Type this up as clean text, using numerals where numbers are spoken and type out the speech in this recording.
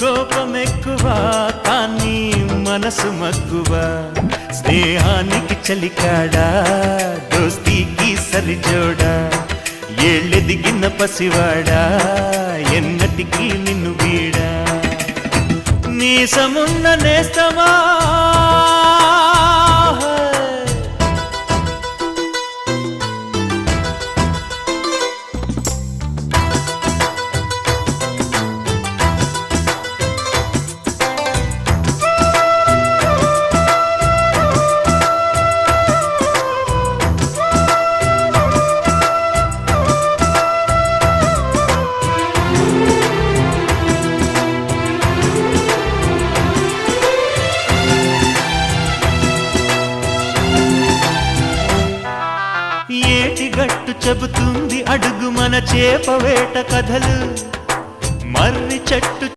కోపమెక్కువ కానీ మనసు మక్కువ, స్నేహానికి చలికాడా దోస్తీకి సరిజోడా, ఏళ్ళెదిగిన పసివాడా ఎన్నటికీ నిన్ను వీడా, నీ సమున్న నేస్తమా ఏటిగట్టు చెబుతుంది అడుగు మన చేపవేట కథలు, మర్రి చెట్టు